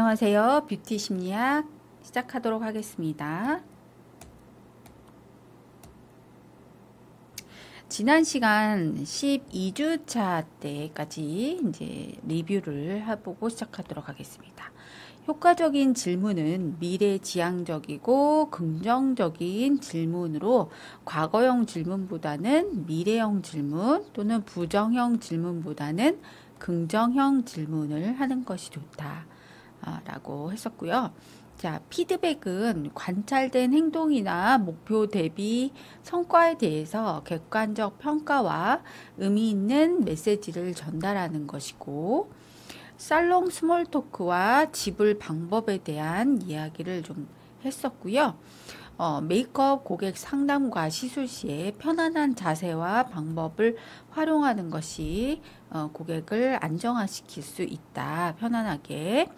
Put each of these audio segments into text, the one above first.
안녕하세요. 뷰티 심리학 시작하도록 하겠습니다. 지난 시간 12주차 때까지 이제 리뷰를 해보고 시작하도록 하겠습니다. 효과적인 질문은 미래지향적이고 긍정적인 질문으로 과거형 질문보다는 미래형 질문 또는 부정형 질문보다는 긍정형 질문을 하는 것이 좋다. 라고 했었고요. 자, 피드백은 관찰된 행동이나 목표 대비 성과에 대해서 객관적 평가와 의미 있는 메시지를 전달하는 것이고, 살롱 스몰 토크와 지불 방법에 대한 이야기를 좀 했었고요. 메이크업 고객 상담과 시술 시에 편안한 자세와 방법을 활용하는 것이 고객을 안정화시킬 수 있다. 편안하게.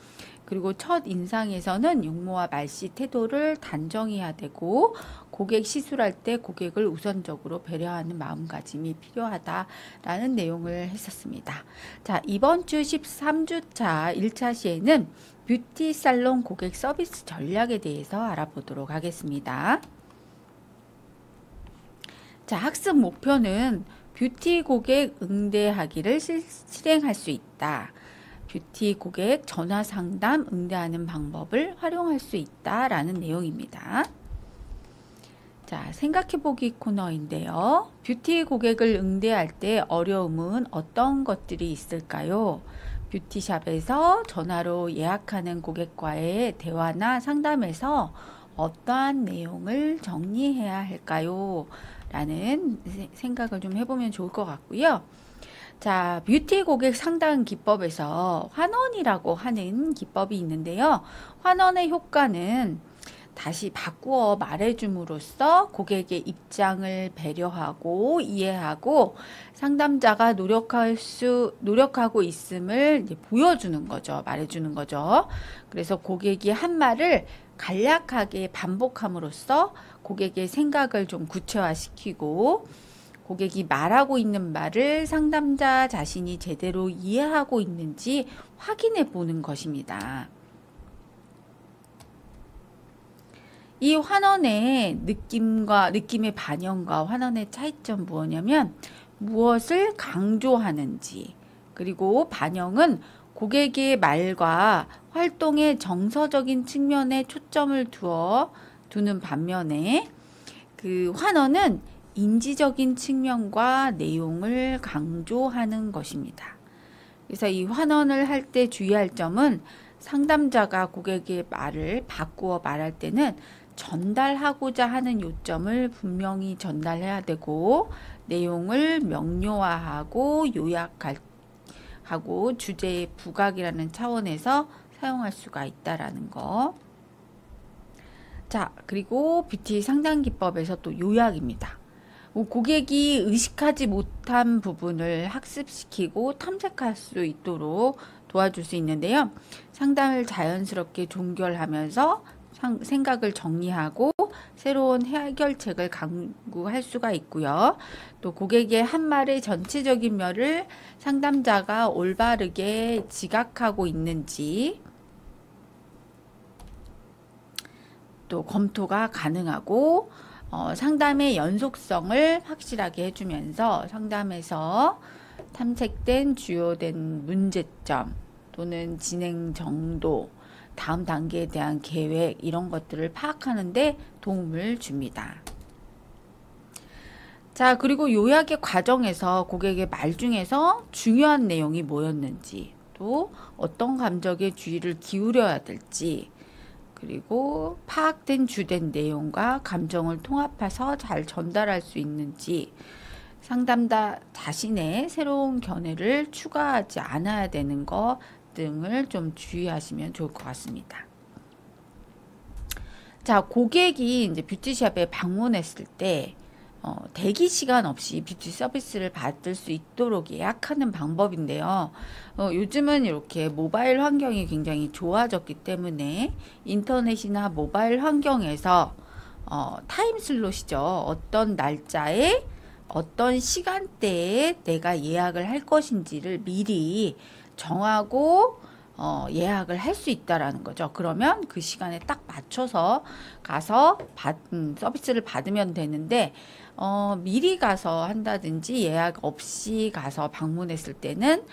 그리고 첫 인상에서는 용모와 말씨 태도를 단정해야 되고 고객 시술할 때 고객을 우선적으로 배려하는 마음가짐이 필요하다라는 내용을 했었습니다. 자, 이번 주 13주차 1차 시에는 뷰티 살롱 고객 서비스 전략에 대해서 알아보도록 하겠습니다. 자, 학습 목표는 뷰티 고객 응대하기를 실행할 수 있다. 뷰티 고객 전화 상담 응대하는 방법을 활용할 수 있다라는 내용입니다. 자, 생각해보기 코너인데요. 뷰티 고객을 응대할 때 어려움은 어떤 것들이 있을까요? 뷰티샵에서 전화로 예약하는 고객과의 대화나 상담에서 어떠한 내용을 정리해야 할까요? 라는 생각을 좀 해보면 좋을 것 같고요. 자, 뷰티 고객 상담 기법에서 환원이라고 하는 기법이 있는데요. 환원의 효과는 다시 바꾸어 말해줌으로써 고객의 입장을 배려하고 이해하고 상담자가 노력하고 있음을 이제 보여주는 거죠. 말해주는 거죠. 그래서 고객이 한 말을 간략하게 반복함으로써 고객의 생각을 좀 구체화시키고 고객이 말하고 있는 말을 상담자 자신이 제대로 이해하고 있는지 확인해 보는 것입니다. 이 환원의 느낌의 반영과 환원의 차이점 무엇이냐면 무엇을 강조하는지 그리고 반영은 고객의 말과 활동의 정서적인 측면에 초점을 두는 반면에 그 환원은 인지적인 측면과 내용을 강조하는 것입니다. 그래서 이 환원을 할 때 주의할 점은 상담자가 고객의 말을 바꾸어 말할 때는 전달하고자 하는 요점을 분명히 전달해야 되고 내용을 명료화하고 요약하고 주제의 부각이라는 차원에서 사용할 수가 있다라는 거. 자, 그리고 뷰티 상담 기법에서 또 요약입니다. 고객이 의식하지 못한 부분을 학습시키고 탐색할 수 있도록 도와줄 수 있는데요. 상담을 자연스럽게 종결하면서 생각을 정리하고 새로운 해결책을 강구할 수가 있고요. 또 고객의 한 말의 전체적인 면을 상담자가 올바르게 지각하고 있는지 또 검토가 가능하고 상담의 연속성을 확실하게 해주면서 상담에서 탐색된 주요된 문제점 또는 진행 정도, 다음 단계에 대한 계획 이런 것들을 파악하는 데 도움을 줍니다. 자, 그리고 요약의 과정에서 고객의 말 중에서 중요한 내용이 뭐였는지 또 어떤 감정에 주의를 기울여야 될지 그리고 파악된 주된 내용과 감정을 통합해서 잘 전달할 수 있는지 상담자 자신의 새로운 견해를 추가하지 않아야 되는 것 등을 좀 주의하시면 좋을 것 같습니다. 자, 고객이 이제 뷰티샵에 방문했을 때 대기 시간 없이 뷰티 서비스를 받을 수 있도록 예약하는 방법인데요. 요즘은 이렇게 모바일 환경이 굉장히 좋아졌기 때문에 인터넷이나 모바일 환경에서 타임슬롯이죠. 어떤 날짜에 어떤 시간대에 내가 예약을 할 것인지를 미리 정하고 예약을 할 수 있다라는 거죠. 그러면 그 시간에 딱 맞춰서 가서 서비스를 받으면 되는데 미리 가서 한다든지 예약 없이 가서 방문했을 때는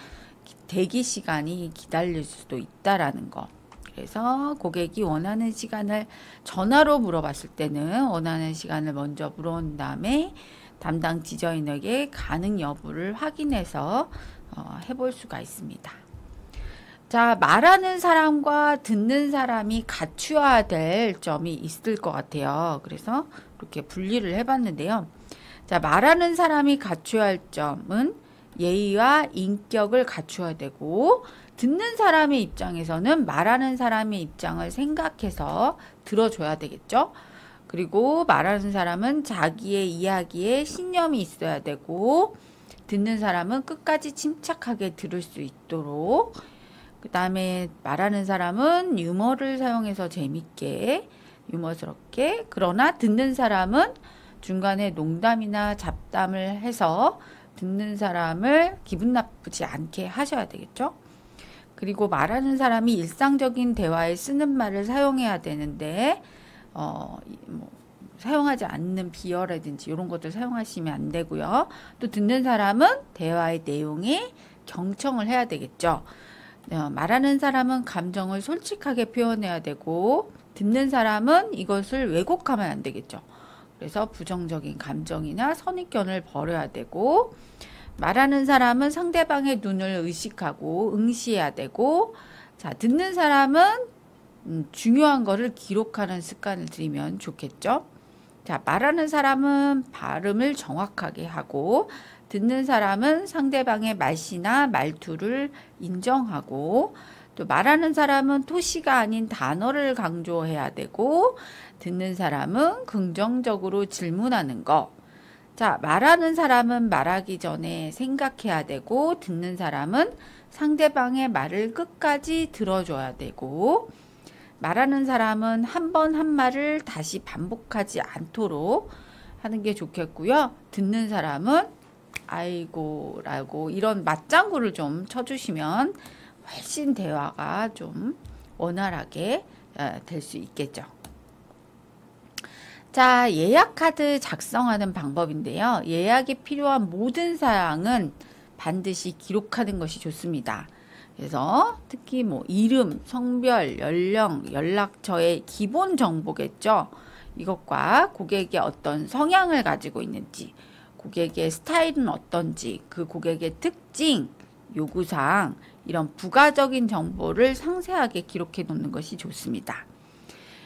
대기 시간이 기다릴 수도 있다라는 거. 그래서 고객이 원하는 시간을 전화로 물어봤을 때는 원하는 시간을 먼저 물어본 다음에 담당 디자이너에게 가능 여부를 확인해서 해볼 수가 있습니다. 자, 말하는 사람과 듣는 사람이 갖추어야 될 점이 있을 것 같아요. 그래서 이렇게 분리를 해봤는데요. 자, 말하는 사람이 갖추어야 할 점은 예의와 인격을 갖추어야 되고, 듣는 사람의 입장에서는 말하는 사람의 입장을 생각해서 들어줘야 되겠죠. 그리고 말하는 사람은 자기의 이야기에 신념이 있어야 되고, 듣는 사람은 끝까지 침착하게 들을 수 있도록, 그 다음에 말하는 사람은 유머를 사용해서 재밌게, 유머스럽게, 그러나 듣는 사람은 중간에 농담이나 잡담을 해서 듣는 사람을 기분 나쁘지 않게 하셔야 되겠죠. 그리고 말하는 사람이 일상적인 대화에 쓰는 말을 사용해야 되는데 사용하지 않는 비어라든지 이런 것들 사용하시면 안 되고요. 또 듣는 사람은 대화의 내용에 경청을 해야 되겠죠. 말하는 사람은 감정을 솔직하게 표현해야 되고 듣는 사람은 이것을 왜곡하면 안 되겠죠. 그래서 부정적인 감정이나 선입견을 버려야 되고, 말하는 사람은 상대방의 눈을 의식하고 응시해야 되고, 자, 듣는 사람은 중요한 거를 기록하는 습관을 들이면 좋겠죠. 자, 말하는 사람은 발음을 정확하게 하고, 듣는 사람은 상대방의 말씨나 말투를 인정하고, 또 말하는 사람은 토시가 아닌 단어를 강조해야 되고, 듣는 사람은 긍정적으로 질문하는 거. 자, 말하는 사람은 말하기 전에 생각해야 되고, 듣는 사람은 상대방의 말을 끝까지 들어줘야 되고, 말하는 사람은 한 번 한 말을 다시 반복하지 않도록 하는 게 좋겠고요. 듣는 사람은 아이고 라고 이런 맞장구를 좀 쳐주시면 훨씬 대화가 좀 원활하게 될 수 있겠죠. 자, 예약 카드 작성하는 방법인데요. 예약에 필요한 모든 사항은 반드시 기록하는 것이 좋습니다. 그래서 특히 이름, 성별, 연령, 연락처의 기본 정보겠죠. 이것과 고객이 어떤 성향을 가지고 있는지, 고객의 스타일은 어떤지, 그 고객의 특징, 요구사항, 이런 부가적인 정보를 상세하게 기록해 놓는 것이 좋습니다.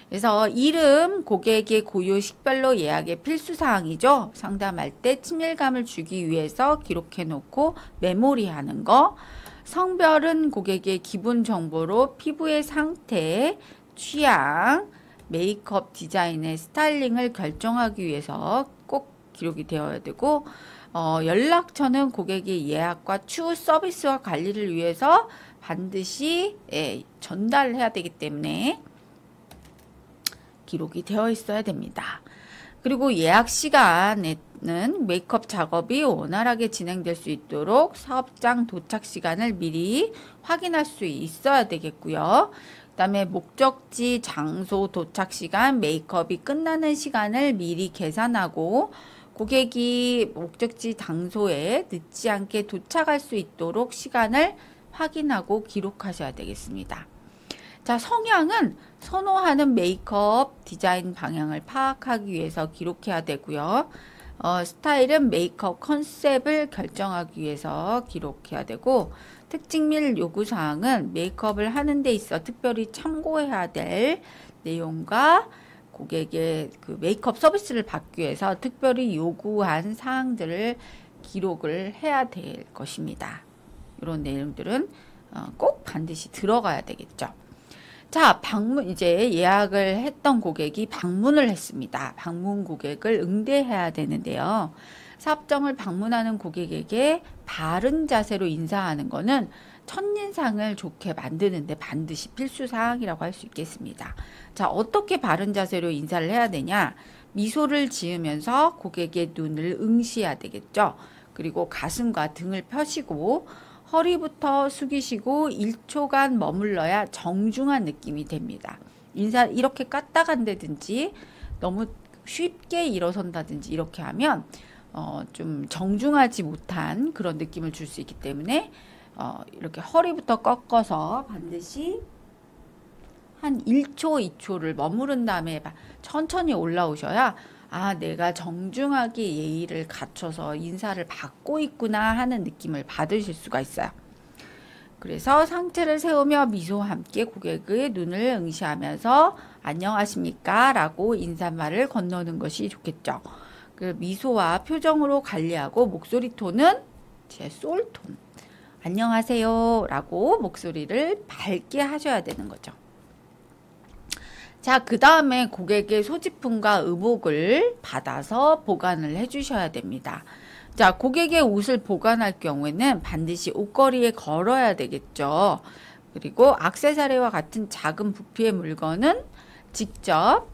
그래서 이름, 고객의 고유 식별로 예약의 필수사항이죠. 상담할 때 친밀감을 주기 위해서 기록해 놓고 메모리하는 거. 성별은 고객의 기본 정보로 피부의 상태, 취향, 메이크업 디자인의 스타일링을 결정하기 위해서 꼭 기록이 되어야 되고, 연락처는 고객의 예약과 추후 서비스와 관리를 위해서 반드시 전달해야 되기 때문에 기록이 되어 있어야 됩니다. 그리고 예약 시간에는 메이크업 작업이 원활하게 진행될 수 있도록 사업장 도착 시간을 미리 확인할 수 있어야 되겠고요. 그 다음에 목적지, 장소, 도착 시간, 메이크업이 끝나는 시간을 미리 계산하고 고객이 목적지 장소에 늦지 않게 도착할 수 있도록 시간을 확인하고 기록하셔야 되겠습니다. 자, 성향은 선호하는 메이크업 디자인 방향을 파악하기 위해서 기록해야 되고요. 스타일은 메이크업 컨셉을 결정하기 위해서 기록해야 되고, 특징 및 요구사항은 메이크업을 하는 데 있어 특별히 참고해야 될 내용과 고객의 그 메이크업 서비스를 받기 위해서 특별히 요구한 사항들을 기록을 해야 될 것입니다. 이런 내용들은 꼭 반드시 들어가야 되겠죠. 자, 이제 예약을 했던 고객이 방문을 했습니다. 방문 고객을 응대해야 되는데요. 사업장을 방문하는 고객에게 바른 자세로 인사하는 것은 첫인상을 좋게 만드는데 반드시 필수사항이라고 할 수 있겠습니다. 자, 어떻게 바른 자세로 인사를 해야 되냐? 미소를 지으면서 고객의 눈을 응시해야 되겠죠. 그리고 가슴과 등을 펴시고 허리부터 숙이시고 1초간 머물러야 정중한 느낌이 됩니다. 인사 이렇게 까딱한다든지 너무 쉽게 일어선다든지 이렇게 하면 좀 정중하지 못한 그런 느낌을 줄 수 있기 때문에 이렇게 허리부터 꺾어서 반드시 한 1초, 2초를 머무른 다음에 천천히 올라오셔야 아, 내가 정중하게 예의를 갖춰서 인사를 받고 있구나 하는 느낌을 받으실 수가 있어요. 그래서 상체를 세우며 미소와 함께 고객의 눈을 응시하면서 안녕하십니까? 라고 인사말을 건너는 것이 좋겠죠. 그 미소와 표정으로 관리하고 목소리 톤은 제 솔톤. 안녕하세요. 라고 목소리를 밝게 하셔야 되는 거죠. 자, 그 다음에 고객의 소지품과 의복을 받아서 보관을 해 주셔야 됩니다. 자, 고객의 옷을 보관할 경우에는 반드시 옷걸이에 걸어야 되겠죠. 그리고 액세서리와 같은 작은 부피의 물건은 직접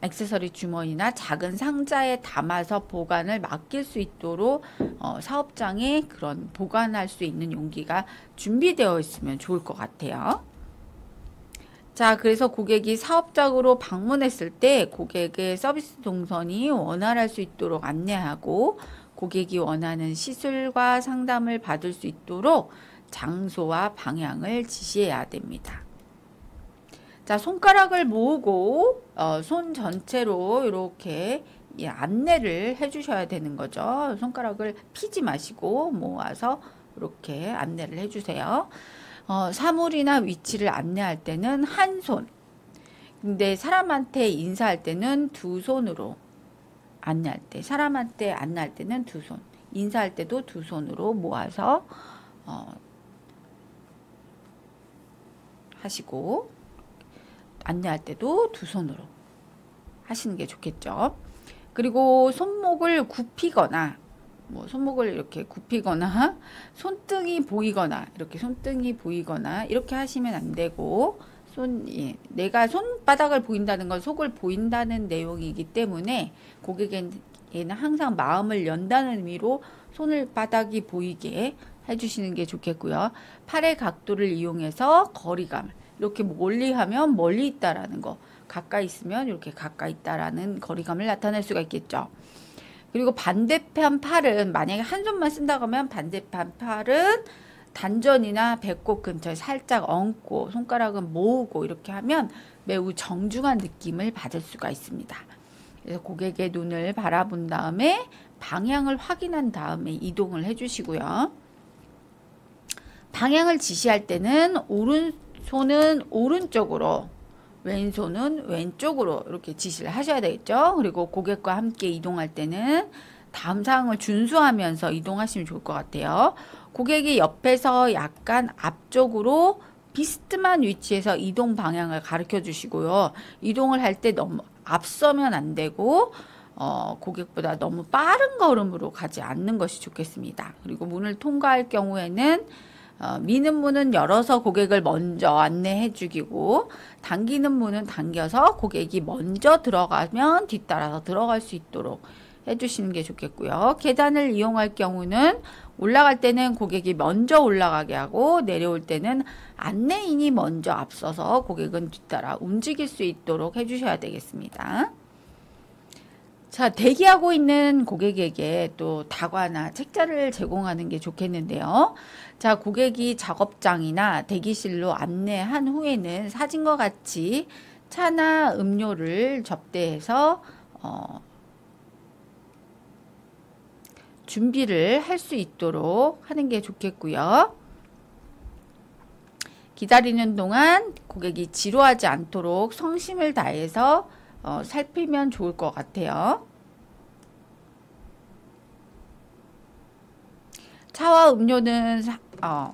액세서리 주머니나 작은 상자에 담아서 보관을 맡길 수 있도록 사업장에 그런 보관할 수 있는 용기가 준비되어 있으면 좋을 것 같아요. 자, 그래서 고객이 사업장으로 방문했을 때 고객의 서비스 동선이 원활할 수 있도록 안내하고 고객이 원하는 시술과 상담을 받을 수 있도록 장소와 방향을 지시해야 됩니다. 자, 손가락을 모으고 손 전체로 이렇게 안내를 해 주셔야 되는 거죠. 손가락을 피지 마시고 모아서 이렇게 안내를 해 주세요. 사물이나 위치를 안내할 때는 한 손. 근데 사람한테 인사할 때는 두 손으로 안내할 때, 사람한테 안내할 때는 두 손, 인사할 때도 두 손으로 모아서 하시고 안내할 때도 두 손으로 하시는 게 좋겠죠. 그리고 손목을 굽히거나 손목을 이렇게 굽히거나 손등이 보이거나 이렇게 하시면 안 되고 내가 손바닥을 보인다는 건 속을 보인다는 내용이기 때문에 고객에게는 항상 마음을 연다는 의미로 손바닥이 보이게 해주시는 게 좋겠고요. 팔의 각도를 이용해서 거리감을 이렇게 멀리 하면 멀리 있다라는 거, 가까이 있으면 이렇게 가까이 있다라는 거리감을 나타낼 수가 있겠죠. 그리고 반대편 팔은 만약에 한 손만 쓴다고 하면 반대편 팔은 단전이나 배꼽 근처에 살짝 얹고 손가락은 모으고 이렇게 하면 매우 정중한 느낌을 받을 수가 있습니다. 그래서 고객의 눈을 바라본 다음에 방향을 확인한 다음에 이동을 해주시고요. 방향을 지시할 때는 오른손은 오른쪽으로 왼손은 왼쪽으로 이렇게 지시를 하셔야 되겠죠. 그리고 고객과 함께 이동할 때는 다음 사항을 준수하면서 이동하시면 좋을 것 같아요. 고객이 옆에서 약간 앞쪽으로 비스듬한 위치에서 이동 방향을 가르쳐 주시고요. 이동을 할 때 너무 앞서면 안 되고 고객보다 너무 빠른 걸음으로 가지 않는 것이 좋겠습니다. 그리고 문을 통과할 경우에는 미는 문은 열어서 고객을 먼저 안내해 주기고 당기는 문은 당겨서 고객이 먼저 들어가면 뒤따라서 들어갈 수 있도록 해주시는 게 좋겠고요. 계단을 이용할 경우는 올라갈 때는 고객이 먼저 올라가게 하고 내려올 때는 안내인이 먼저 앞서서 고객은 뒤따라 움직일 수 있도록 해주셔야 되겠습니다. 자, 대기하고 있는 고객에게 또 다과나 책자를 제공하는 게 좋겠는데요. 자, 고객이 작업장이나 대기실로 안내한 후에는 사진과 같이 차나 음료를 접대해서 준비를 할 수 있도록 하는 게 좋겠고요. 기다리는 동안 고객이 지루하지 않도록 성심을 다해서 살피면 좋을 것 같아요. 차와 음료는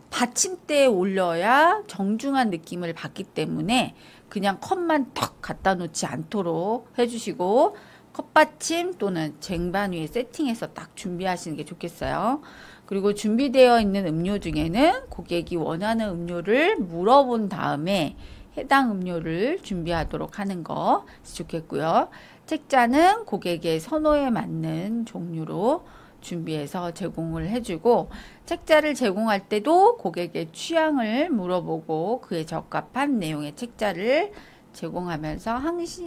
받침대에 올려야 정중한 느낌을 받기 때문에 그냥 컵만 턱 갖다 놓지 않도록 해주시고 컵받침 또는 쟁반 위에 세팅해서 딱 준비하시는 게 좋겠어요. 그리고 준비되어 있는 음료 중에는 고객이 원하는 음료를 물어본 다음에 해당 음료를 준비하도록 하는 거 좋겠고요. 책자는 고객의 선호에 맞는 종류로 준비해서 제공을 해주고, 책자를 제공할 때도 고객의 취향을 물어보고 그에 적합한 내용의 책자를 제공하면서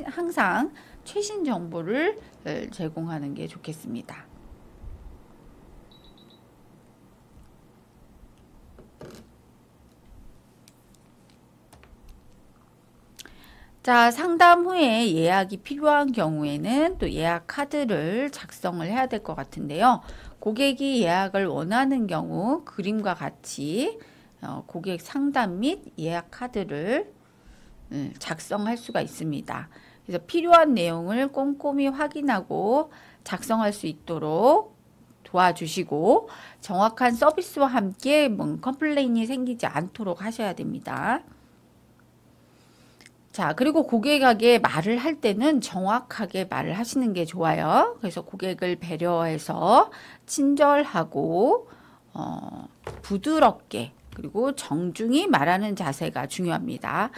항상 최신 정보를 제공하는 게 좋겠습니다. 자, 상담 후에 예약이 필요한 경우에는 또 예약 카드를 작성을 해야 될 것 같은데요. 고객이 예약을 원하는 경우 그림과 같이 고객 상담 및 예약 카드를 작성할 수가 있습니다. 그래서 필요한 내용을 꼼꼼히 확인하고 작성할 수 있도록 도와주시고, 정확한 서비스와 함께 컴플레인이 생기지 않도록 하셔야 됩니다. 자, 그리고 고객에게 말을 할 때는 정확하게 말을 하시는 게 좋아요. 그래서 고객을 배려해서 친절하고 부드럽게, 그리고 정중히 말하는 자세가 중요합니다.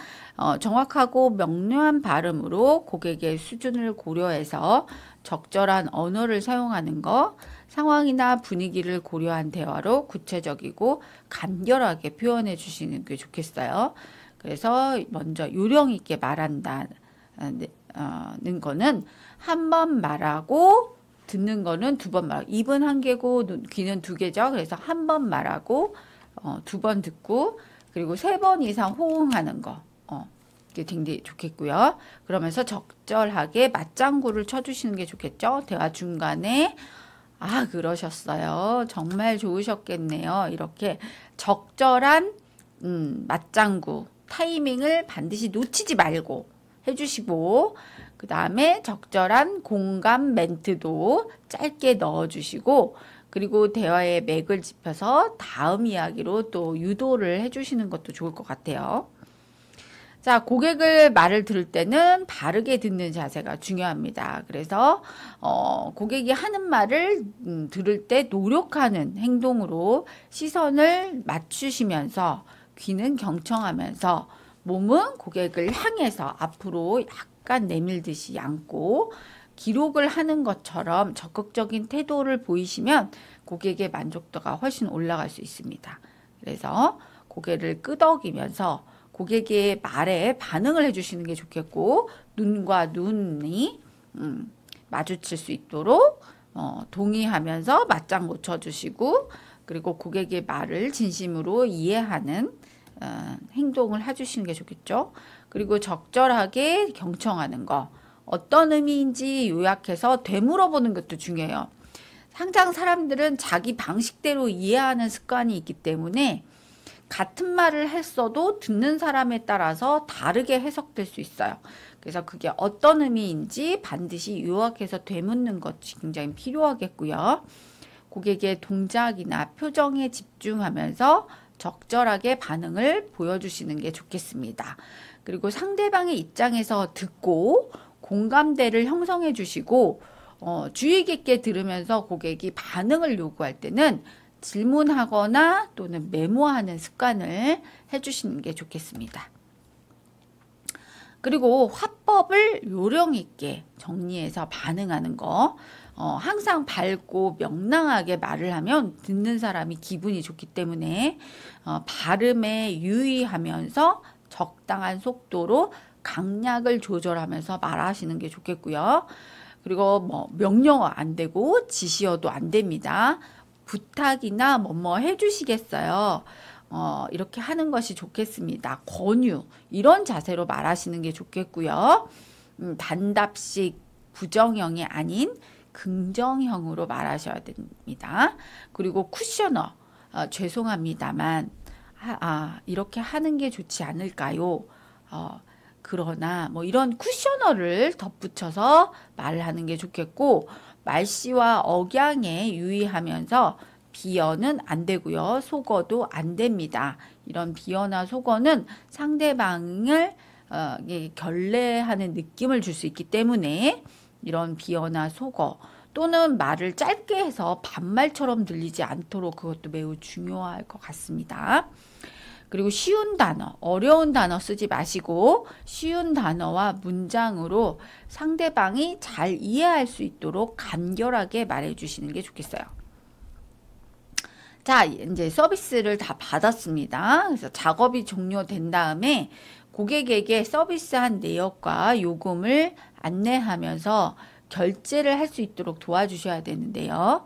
정확하고 명료한 발음으로 고객의 수준을 고려해서 적절한 언어를 사용하는 것, 상황이나 분위기를 고려한 대화로 구체적이고 간결하게 표현해 주시는 게 좋겠어요. 그래서 먼저 요령 있게 말한다는 거는 한 번 말하고 듣는 거는 두 번 말하고, 입은 한 개고 귀는 두 개죠. 그래서 한 번 말하고 두 번 듣고, 그리고 세 번 이상 호응하는 거 이게 굉장히 좋겠고요. 그러면서 적절하게 맞장구를 쳐주시는 게 좋겠죠. 대화 중간에 아, 그러셨어요. 정말 좋으셨겠네요. 이렇게 적절한 맞장구 타이밍을 반드시 놓치지 말고 해주시고, 그 다음에 적절한 공감 멘트도 짧게 넣어주시고, 그리고 대화의 맥을 짚어서 다음 이야기로 또 유도를 해주시는 것도 좋을 것 같아요. 자, 고객을 말을 들을 때는 바르게 듣는 자세가 중요합니다. 그래서 고객이 하는 말을 들을 때 노력하는 행동으로 시선을 맞추시면서 귀는 경청하면서 몸은 고객을 향해서 앞으로 약간 내밀듯이 앉고 기록을 하는 것처럼 적극적인 태도를 보이시면 고객의 만족도가 훨씬 올라갈 수 있습니다. 그래서 고개를 끄덕이면서 고객의 말에 반응을 해주시는 게 좋겠고, 눈과 눈이 마주칠 수 있도록 동의하면서 맞장구 쳐주시고, 그리고 고객의 말을 진심으로 이해하는 행동을 해주시는 게 좋겠죠. 그리고 적절하게 경청하는 거, 어떤 의미인지 요약해서 되물어보는 것도 중요해요. 항상 사람들은 자기 방식대로 이해하는 습관이 있기 때문에 같은 말을 했어도 듣는 사람에 따라서 다르게 해석될 수 있어요. 그래서 그게 어떤 의미인지 반드시 요약해서 되묻는 것이 굉장히 필요하겠고요. 고객의 동작이나 표정에 집중하면서 적절하게 반응을 보여주시는 게 좋겠습니다. 그리고 상대방의 입장에서 듣고 공감대를 형성해 주시고, 주의 깊게 들으면서 고객이 반응을 요구할 때는 질문하거나 또는 메모하는 습관을 해주시는 게 좋겠습니다. 그리고 화법을 요령 있게 정리해서 반응하는 거, 항상 밝고 명랑하게 말을 하면 듣는 사람이 기분이 좋기 때문에 발음에 유의하면서 적당한 속도로 강약을 조절하면서 말하시는 게 좋겠고요. 그리고 명령어 안 되고 지시어도 안 됩니다. 부탁이나 뭐뭐 해주시겠어요. 이렇게 하는 것이 좋겠습니다. 권유, 이런 자세로 말하시는 게 좋겠고요. 단답식 부정형이 아닌 긍정형으로 말하셔야 됩니다. 그리고 쿠셔너, 죄송합니다만 이렇게 하는 게 좋지 않을까요? 그러나 이런 쿠셔너를 덧붙여서 말을 하는 게 좋겠고, 말씨와 억양에 유의하면서 비어는 안 되고요. 속어도 안 됩니다. 이런 비어나 속어는 상대방을 결례하는 느낌을 줄 수 있기 때문에 이런 비어나 속어 또는 말을 짧게 해서 반말처럼 들리지 않도록 그것도 매우 중요할 것 같습니다. 그리고 쉬운 단어, 어려운 단어 쓰지 마시고 쉬운 단어와 문장으로 상대방이 잘 이해할 수 있도록 간결하게 말해 주시는 게 좋겠어요. 자, 이제 서비스를 다 받았습니다. 그래서 작업이 종료된 다음에 고객에게 서비스한 내역과 요금을 안내하면서 결제를 할 수 있도록 도와주셔야 되는데요.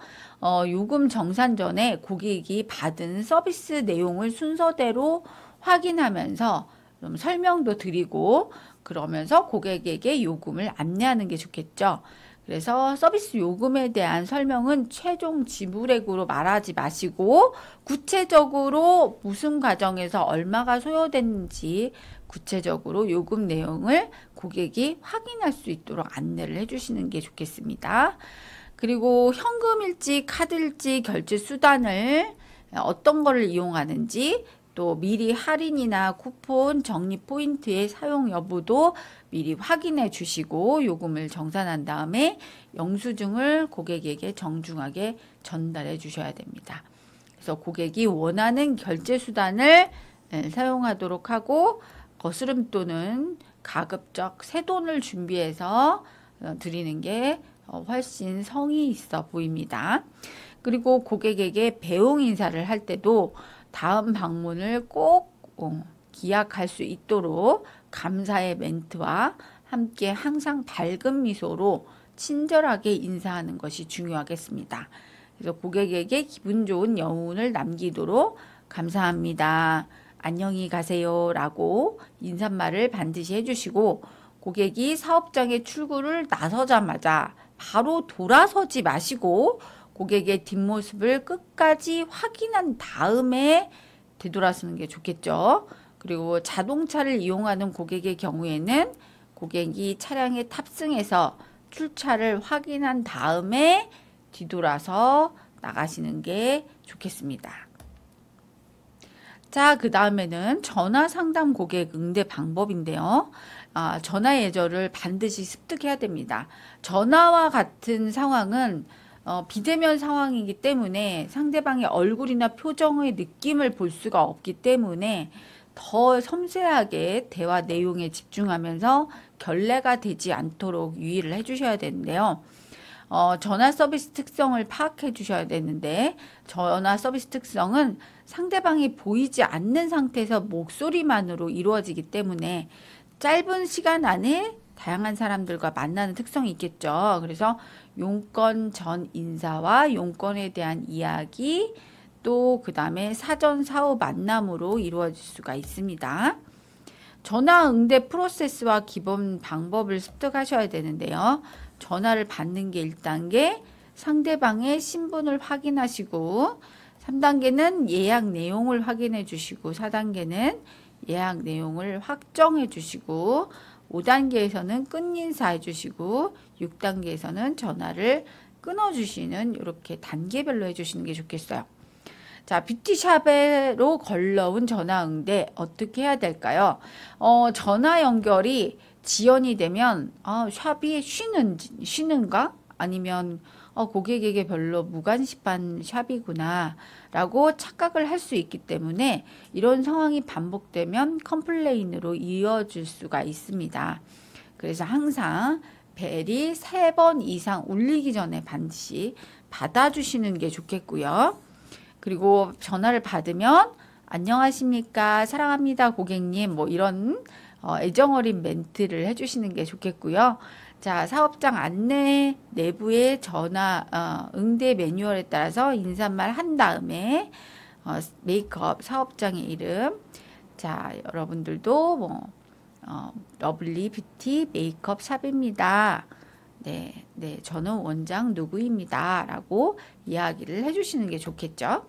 요금 정산 전에 고객이 받은 서비스 내용을 순서대로 확인하면서 좀 설명도 드리고 그러면서 고객에게 요금을 안내하는 게 좋겠죠. 그래서 서비스 요금에 대한 설명은 최종 지불액으로 말하지 마시고 구체적으로 무슨 과정에서 얼마가 소요됐는지 구체적으로 요금 내용을 고객이 확인할 수 있도록 안내를 해주시는 게 좋겠습니다. 그리고 현금일지 카드일지 결제 수단을 어떤 거를 이용하는지 또 미리 할인이나 쿠폰, 적립 포인트의 사용 여부도 미리 확인해 주시고 요금을 정산한 다음에 영수증을 고객에게 정중하게 전달해 주셔야 됩니다. 그래서 고객이 원하는 결제 수단을 사용하도록 하고 거스름 또는 가급적 새돈을 준비해서 드리는 게 훨씬 성의 있어 보입니다. 그리고 고객에게 배웅 인사를 할 때도 다음 방문을 꼭 기약할 수 있도록 감사의 멘트와 함께 항상 밝은 미소로 친절하게 인사하는 것이 중요하겠습니다. 그래서 고객에게 기분 좋은 여운을 남기도록 감사합니다. 안녕히 가세요 라고 인사말을 반드시 해주시고 고객이 사업장에 출구를 나서자마자 바로 돌아서지 마시고 고객의 뒷모습을 끝까지 확인한 다음에 뒤돌아서는 게 좋겠죠. 그리고 자동차를 이용하는 고객의 경우에는 고객이 차량에 탑승해서 출차를 확인한 다음에 뒤돌아서 나가시는 게 좋겠습니다. 자, 그 다음에는 전화 상담 고객 응대 방법인데요. 전화 예절을 반드시 습득해야 됩니다. 전화와 같은 상황은 비대면 상황이기 때문에 상대방의 얼굴이나 표정의 느낌을 볼 수가 없기 때문에 더 섬세하게 대화 내용에 집중하면서 결례가 되지 않도록 유의를 해주셔야 되는데요. 전화 서비스 특성을 파악해 주셔야 되는데 전화 서비스 특성은 상대방이 보이지 않는 상태에서 목소리만으로 이루어지기 때문에 짧은 시간 안에 다양한 사람들과 만나는 특성이 있겠죠. 그래서 용건 전 인사와 용건에 대한 이야기 또 그 다음에 사전 사후 만남으로 이루어질 수가 있습니다. 전화 응대 프로세스와 기본 방법을 습득하셔야 되는데요. 전화를 받는 게 1단계, 상대방의 신분을 확인하시고 3단계는 예약 내용을 확인해 주시고 4단계는 예약 내용을 확정해 주시고 5단계에서는 끝인사해 주시고 6단계에서는 전화를 끊어 주시는 이렇게 단계별로 해 주시는 게 좋겠어요. 자, 뷰티샵으로 걸러온 전화 응대 어떻게 해야 될까요? 전화 연결이 지연이 되면 샵이 쉬는가? 아니면 고객에게 별로 무관심한 샵이구나 라고 착각을 할 수 있기 때문에 이런 상황이 반복되면 컴플레인으로 이어질 수가 있습니다. 그래서 항상 벨이 3번 이상 울리기 전에 반드시 받아주시는 게 좋겠고요. 그리고 전화를 받으면 안녕하십니까 사랑합니다 고객님 뭐 이런 애정어린 멘트를 해주시는 게 좋겠고요. 자, 사업장 안내 내부의 전화 응대 매뉴얼에 따라서 인사말 한 다음에 메이크업 사업장의 이름 자 여러분들도 뭐 러블리 뷰티 메이크업 샵입니다. 네, 저는 원장 누구입니다 라고 이야기를 해주시는 게 좋겠죠.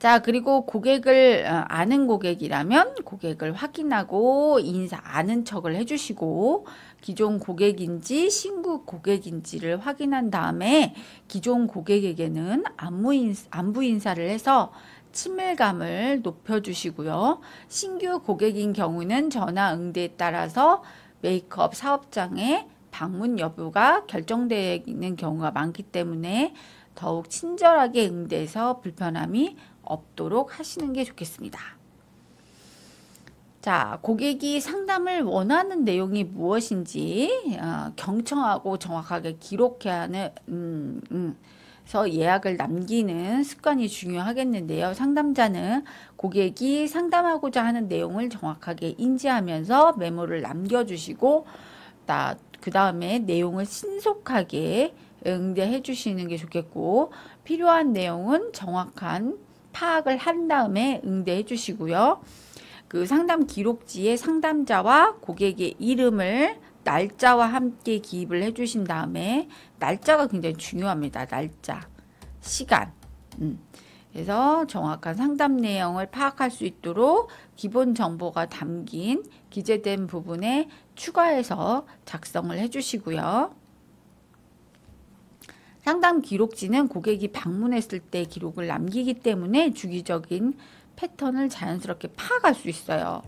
자, 그리고 고객을 아는 고객이라면 고객을 확인하고 아는 척을 해주시고 기존 고객인지 신규 고객인지를 확인한 다음에 기존 고객에게는 안부 인사를 해서 친밀감을 높여주시고요. 신규 고객인 경우는 전화 응대에 따라서 메이크업 사업장에 방문 여부가 결정되는 경우가 많기 때문에 더욱 친절하게 응대해서 불편함이 없도록 하시는 게 좋겠습니다. 자, 고객이 상담을 원하는 내용이 무엇인지 경청하고 정확하게 기록해야 하는 예약을 남기는 습관이 중요하겠는데요. 상담자는 고객이 상담하고자 하는 내용을 정확하게 인지하면서 메모를 남겨주시고 그 다음에 내용을 신속하게 응대해 주시는 게 좋겠고, 필요한 내용은 정확한 파악을 한 다음에 응대해 주시고요. 그 상담 기록지에 상담자와 고객의 이름을 날짜와 함께 기입을 해 주신 다음에, 날짜가 굉장히 중요합니다. 날짜, 시간. 그래서 정확한 상담 내용을 파악할 수 있도록 기본 정보가 담긴 기재된 부분에 추가해서 작성을 해 주시고요. 상담 기록지는 고객이 방문했을 때 기록을 남기기 때문에 주기적인 패턴을 자연스럽게 파악할 수 있어요.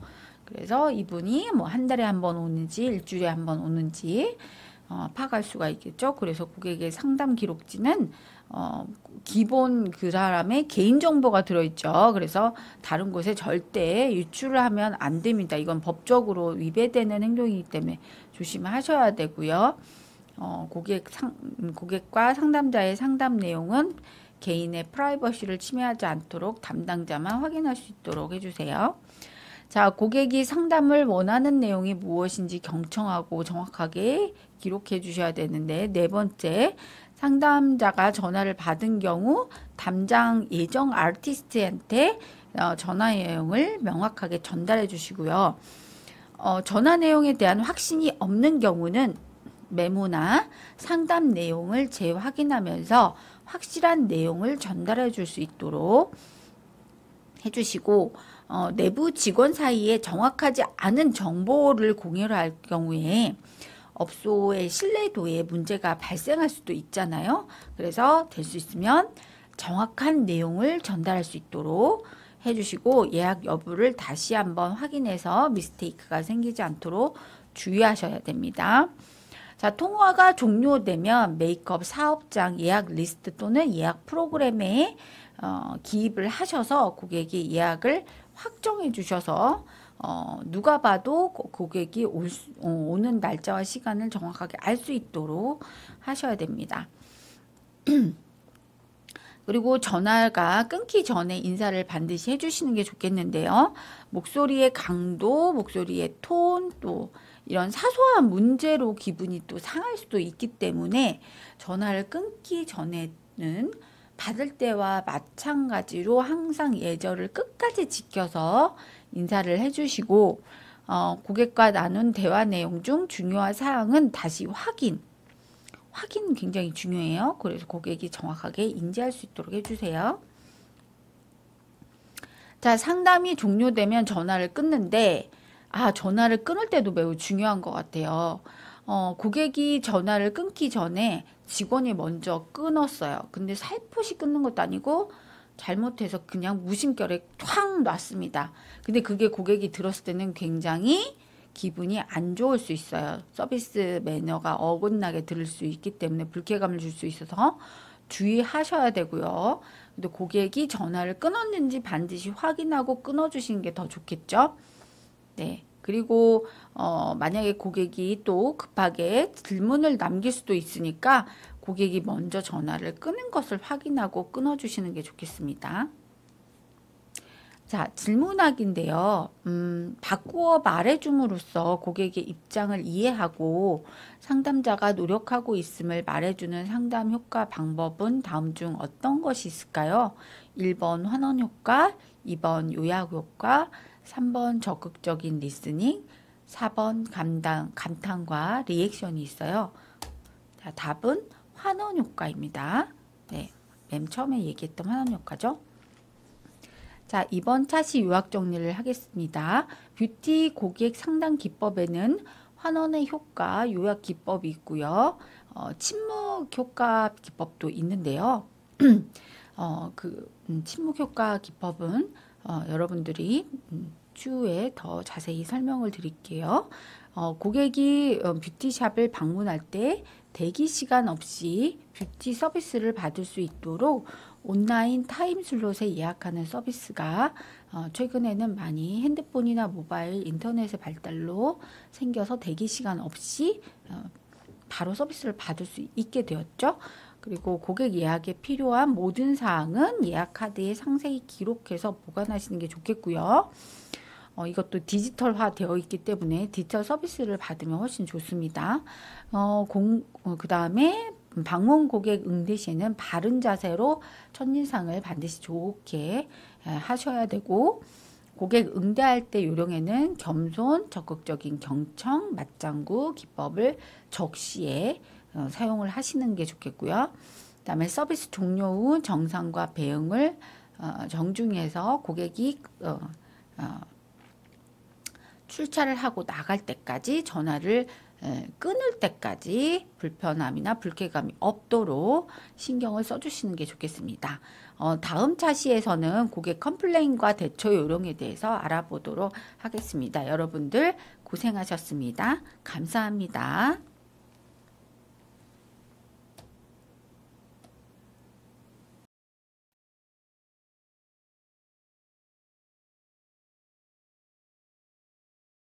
그래서 이분이 뭐 한 달에 한 번 오는지 일주일에 한 번 오는지 파악할 수가 있겠죠. 그래서 고객의 상담 기록지는 기본 그 사람의 개인정보가 들어있죠. 그래서 다른 곳에 절대 유출을 하면 안 됩니다. 이건 법적으로 위배되는 행동이기 때문에 조심하셔야 되고요. 고객과 상담자의 상담 내용은 개인의 프라이버시를 침해하지 않도록 담당자만 확인할 수 있도록 해주세요. 자, 고객이 상담을 원하는 내용이 무엇인지 경청하고 정확하게 기록해 주셔야 되는데, 네 번째, 상담자가 전화를 받은 경우 담당 예정 아티스트한테 전화 내용을 명확하게 전달해 주시고요. 전화 내용에 대한 확신이 없는 경우는 메모나 상담 내용을 재확인하면서 확실한 내용을 전달해 줄 수 있도록 해주시고, 내부 직원 사이에 정확하지 않은 정보를 공유를 할 경우에 업소의 신뢰도에 문제가 발생할 수도 있잖아요. 그래서 될 수 있으면 정확한 내용을 전달할 수 있도록 해주시고, 예약 여부를 다시 한번 확인해서 미스테이크가 생기지 않도록 주의하셔야 됩니다. 자, 통화가 종료되면 메이크업 사업장 예약 리스트 또는 예약 프로그램에 기입을 하셔서 고객이 예약을 확정해 주셔서 누가 봐도 고객이 오는 날짜와 시간을 정확하게 알 수 있도록 하셔야 됩니다. 그리고 전화가 끊기 전에 인사를 반드시 해주시는 게 좋겠는데요. 목소리의 강도, 목소리의 톤, 또 이런 사소한 문제로 기분이 또 상할 수도 있기 때문에 전화를 끊기 전에는 받을 때와 마찬가지로 항상 예절을 끝까지 지켜서 인사를 해주시고, 고객과 나눈 대화 내용 중 중요한 사항은 다시 확인 굉장히 중요해요. 그래서 고객이 정확하게 인지할 수 있도록 해주세요. 자, 상담이 종료되면 전화를 끊는데, 전화를 끊을 때도 매우 중요한 것 같아요. 고객이 전화를 끊기 전에 직원이 먼저 끊었어요. 근데 살포시 끊는 것도 아니고 잘못해서 그냥 무심결에 탁 놨습니다. 근데 그게 고객이 들었을 때는 굉장히 기분이 안 좋을 수 있어요. 서비스 매너가 어긋나게 들을 수 있기 때문에 불쾌감을 줄 수 있어서 주의하셔야 되고요. 근데 고객이 전화를 끊었는지 반드시 확인하고 끊어주시는 게 더 좋겠죠. 네. 그리고 만약에 고객이 또 급하게 질문을 남길 수도 있으니까 고객이 먼저 전화를 끄는 것을 확인하고 끊어주시는 게 좋겠습니다. 자, 질문하기인데요. 바꾸어 말해줌으로써 고객의 입장을 이해하고 상담자가 노력하고 있음을 말해주는 상담 효과 방법은 다음 중 어떤 것이 있을까요? 1번 환원 효과, 2번 요약 효과, 3번 적극적인 리스닝, 4번 감탄과 리액션이 있어요. 자, 답은 환원 효과입니다. 네, 맨 처음에 얘기했던 환원 효과죠. 자, 이번 차시 요약 정리를 하겠습니다. 뷰티 고객 상담 기법에는 환원의 효과, 요약 기법이 있고요. 침묵 효과 기법도 있는데요. 침묵 효과 기법은 여러분들이 추후에 더 자세히 설명을 드릴게요. 고객이 뷰티샵을 방문할 때 대기 시간 없이 뷰티 서비스를 받을 수 있도록 온라인 타임 슬롯에 예약하는 서비스가 최근에는 많이 핸드폰이나 모바일, 인터넷의 발달로 생겨서 대기 시간 없이 바로 서비스를 받을 수 있게 되었죠. 그리고 고객 예약에 필요한 모든 사항은 예약 카드에 상세히 기록해서 보관하시는 게 좋겠고요. 이것도 디지털화 되어 있기 때문에 디지털 서비스를 받으면 훨씬 좋습니다. 그 다음에 방문 고객 응대 시에는 바른 자세로 첫인상을 반드시 좋게 하셔야 되고, 고객 응대할 때 요령에는 겸손, 적극적인 경청, 맞장구 기법을 적시에 사용을 하시는 게 좋겠고요. 그다음에 서비스 종료 후 정상과 배응을 정중해서 고객이 출차를 하고 나갈 때까지 전화를 끊을 때까지 불편함이나 불쾌감이 없도록 신경을 써주시는 게 좋겠습니다. 다음 차시에서는 고객 컴플레인과 대처 요령에 대해서 알아보도록 하겠습니다. 여러분들 고생하셨습니다. 감사합니다.